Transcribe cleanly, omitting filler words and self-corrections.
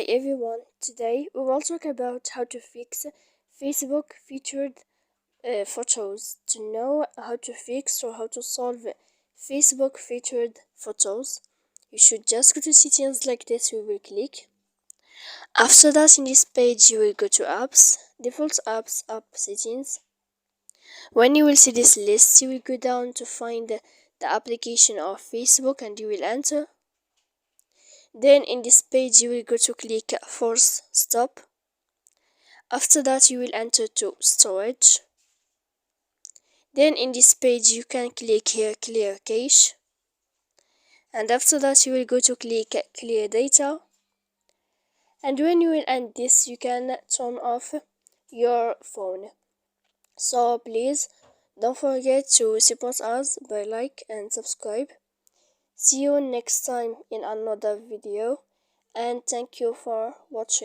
everyone, today we will talk about how to fix Facebook featured photos. To know how to fix or how to solve Facebook featured photos, you should just go to settings like this. We will click. After that, in this page you will go to apps, default apps, app settings. When you will see this list, you will go down to find the application of Facebook and you will enter. Then in this page you will go to click force stop. After that you will enter to storage. Then in this page you can click here clear cache, and after that you will go to click clear data. And when you will end this, you can turn off your phone. So please don't forget to support us by like and subscribe. See you next time in another video, and thank you for watching.